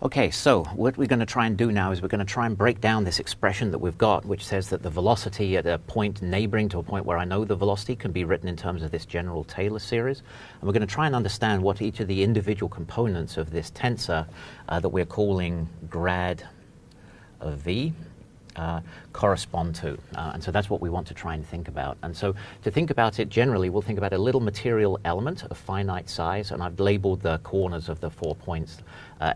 Okay, so what we're going to try and do now is we're going to try and break down this expression that we've got, which says that the velocity at a point neighboring to a point where I know the velocity can be written in terms of this general Taylor series. And we're going to try and understand what each of the individual components of this tensor that we're calling grad of v correspond to. And so that's what we want to try and think about. And so to think about it generally, we'll think about a little material element of finite size, and I've labeled the corners of the 4 points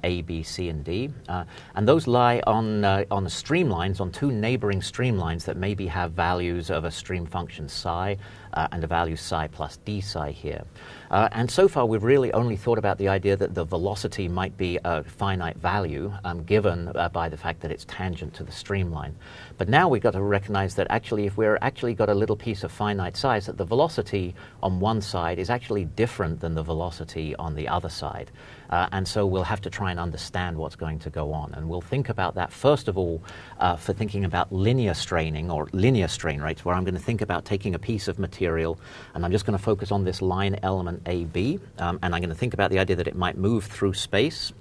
A, B, C, and D. And those lie on streamlines, on two neighboring streamlines that maybe have values of a stream function psi and a value psi plus d psi here. And so far we've really only thought about the idea that the velocity might be a finite value given by the fact that it's tangent to the streamline. But now we've got to recognize that actually if we're actually got a little piece of finite size, that the velocity on one side is actually different than the velocity on the other side. And so we'll have to try and understand what's going to go on. And we'll think about that first of all for thinking about linear straining or linear strain rates, where I'm going to think about taking a piece of material and I'm just going to focus on this line element AB, and I'm going to think about the idea that it might move through space.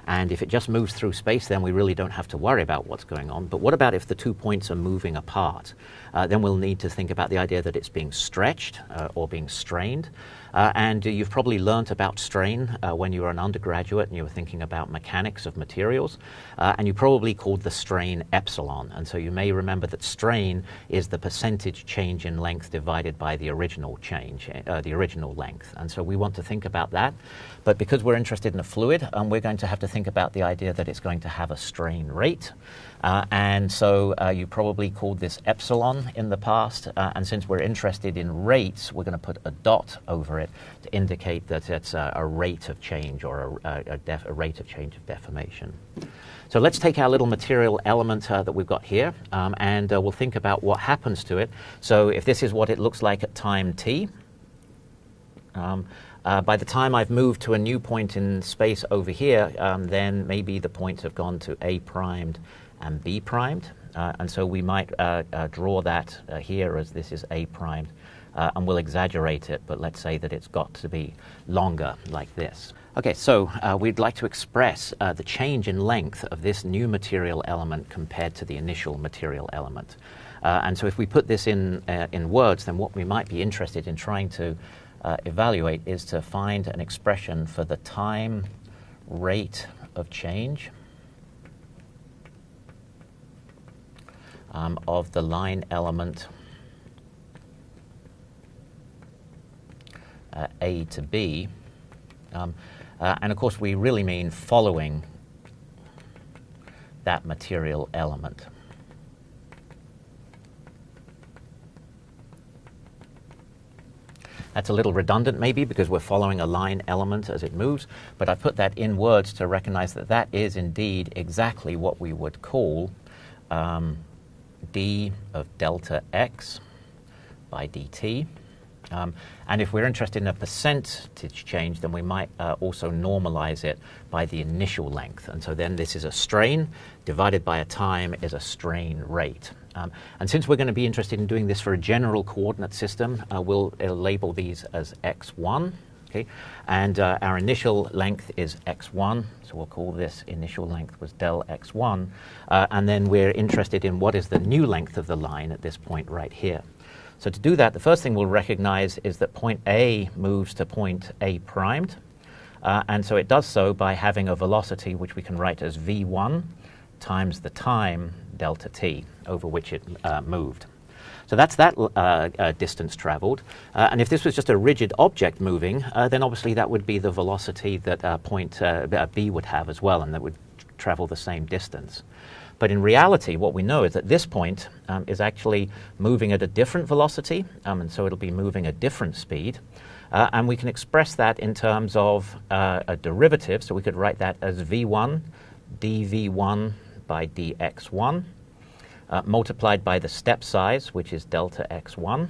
And if it just moves through space, then we really don't have to worry about what's going on. But what about if the 2 points are moving apart? Then we'll need to think about the idea that it's being stretched or being strained. And you've probably learnt about strain when you were an undergraduate and you were thinking about mechanics of materials. And you probably called the strain epsilon. And so you may remember that strain is the percentage change in length divided by the original change, the original length. And so we want to think about that. But because we're interested in a fluid, we're going to have to think about the idea that it's going to have a strain rate. And so you probably called this epsilon in the past. And since we're interested in rates, we're going to put a dot over it to indicate that it's a rate of change or a rate of change of deformation. So let's take our little material element that we've got here, and we'll think about what happens to it. So if this is what it looks like at time t, by the time I've moved to a new point in space over here, then maybe the points have gone to A primed and B primed. And so we might draw that here as this is A primed. And we'll exaggerate it, but let's say that it's got to be longer like this. Okay, so we'd like to express the change in length of this new material element compared to the initial material element. And so if we put this in words, then what we might be interested in trying to evaluate is to find an expression for the time rate of change of the line element A to B. And of course we really mean following that material element. That's a little redundant maybe because we're following a line element as it moves, but I put that in words to recognize that that is indeed exactly what we would call d of delta x by dt. And if we're interested in a percentage change, then we might also normalize it by the initial length. And so then this is a strain divided by a time is a strain rate. And since we're going to be interested in doing this for a general coordinate system, we'll label these as x1. Okay? And our initial length is x1, so we'll call this initial length was del x1. And then we're interested in what is the new length of the line at this point right here. So to do that, the first thing we'll recognize is that point A moves to point A primed. And so it does so by having a velocity which we can write as v1 times the time delta t over which it moved. So that's that distance traveled. And if this was just a rigid object moving, then obviously that would be the velocity that point B would have as well, and that would travel the same distance. But in reality, what we know is that this point is actually moving at a different velocity, and so it'll be moving at different speed. And we can express that in terms of a derivative, so we could write that as v1 dv1 by dx1 multiplied by the step size, which is delta x1.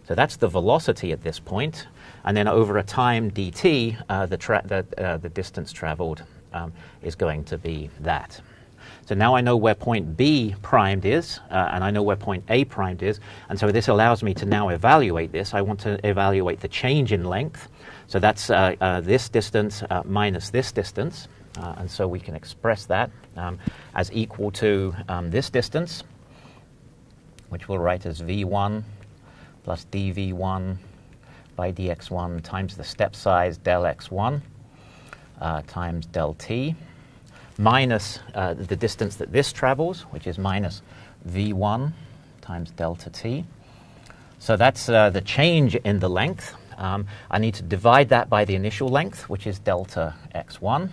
So that's the velocity at this point. And then over a time dt, the distance traveled is going to be that. So now I know where point B primed is, and I know where point A primed is, and so this allows me to now evaluate this. I want to evaluate the change in length. So that's this distance minus this distance. And so we can express that as equal to this distance, which we'll write as v1 plus dv1 by dx1 times the step size del x1 times del t, minus the distance that this travels, which is minus v1 times delta t. So that's the change in the length. I need to divide that by the initial length, which is delta x1.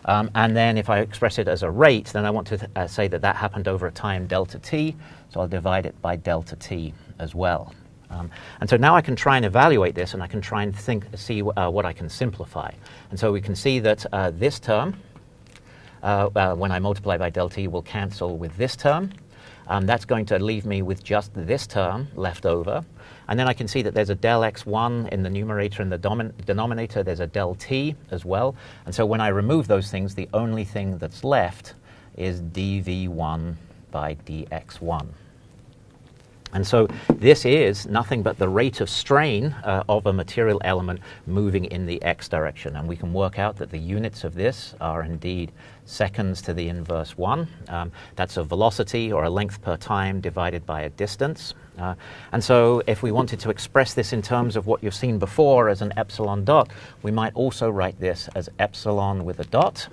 And then if I express it as a rate, then I want to say that that happened over a time delta t, so I'll divide it by delta t as well. And so now I can try and evaluate this, and I can try and see what I can simplify. And so we can see that this term, when I multiply by del t, will cancel with this term. That's going to leave me with just this term left over. And then I can see that there's a del x1 in the numerator and the denominator. There's a del t as well. And so when I remove those things, the only thing that's left is dv1 by dx1. And so this is nothing but the rate of strain of a material element moving in the x direction. And we can work out that the units of this are indeed seconds to the inverse 1. That's a velocity, or a length per time, divided by a distance. And so if we wanted to express this in terms of what you've seen before as an epsilon dot, we might also write this as epsilon with a dot.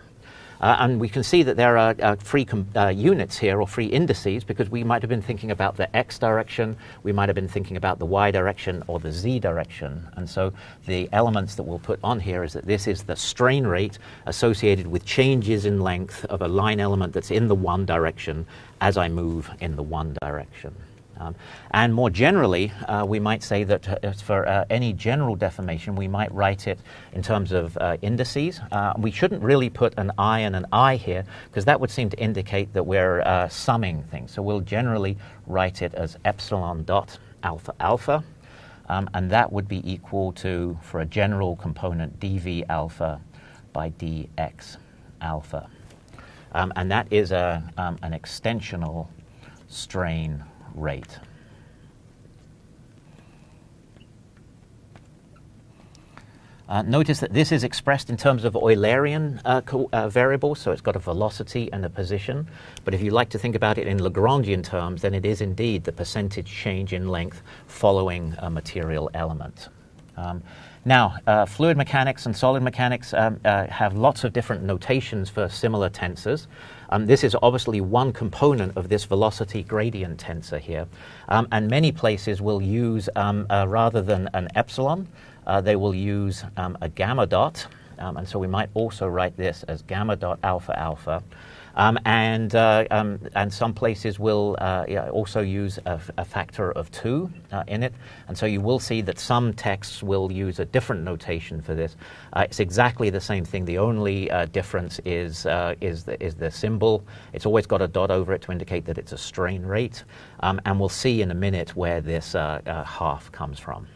And we can see that there are free units here, or free indices, because we might have been thinking about the x direction, we might have been thinking about the y direction or the z direction. And so the elements that we'll put on here is that this is the strain rate associated with changes in length of a line element that's in the one direction as I move in the one direction. And more generally, we might say that for any general deformation, we might write it in terms of indices. We shouldn't really put an I and an I here, because that would seem to indicate that we're summing things. So we'll generally write it as epsilon dot alpha alpha, and that would be equal to, for a general component, dv alpha by dx alpha. And that is an extensional strain rate. Notice that this is expressed in terms of Eulerian variables, so it's got a velocity and a position. But if you like to think about it in Lagrangian terms, then it is indeed the percentage change in length following a material element. Now, fluid mechanics and solid mechanics have lots of different notations for similar tensors. This is obviously one component of this velocity gradient tensor here. And many places will use, rather than an epsilon, they will use a gamma dot. And so we might also write this as gamma dot alpha alpha. And some places will also use a factor of 2 in it. And so you will see that some texts will use a different notation for this. It's exactly the same thing. The only difference is the symbol. It's always got a dot over it to indicate that it's a strain rate. And we'll see in a minute where this half comes from.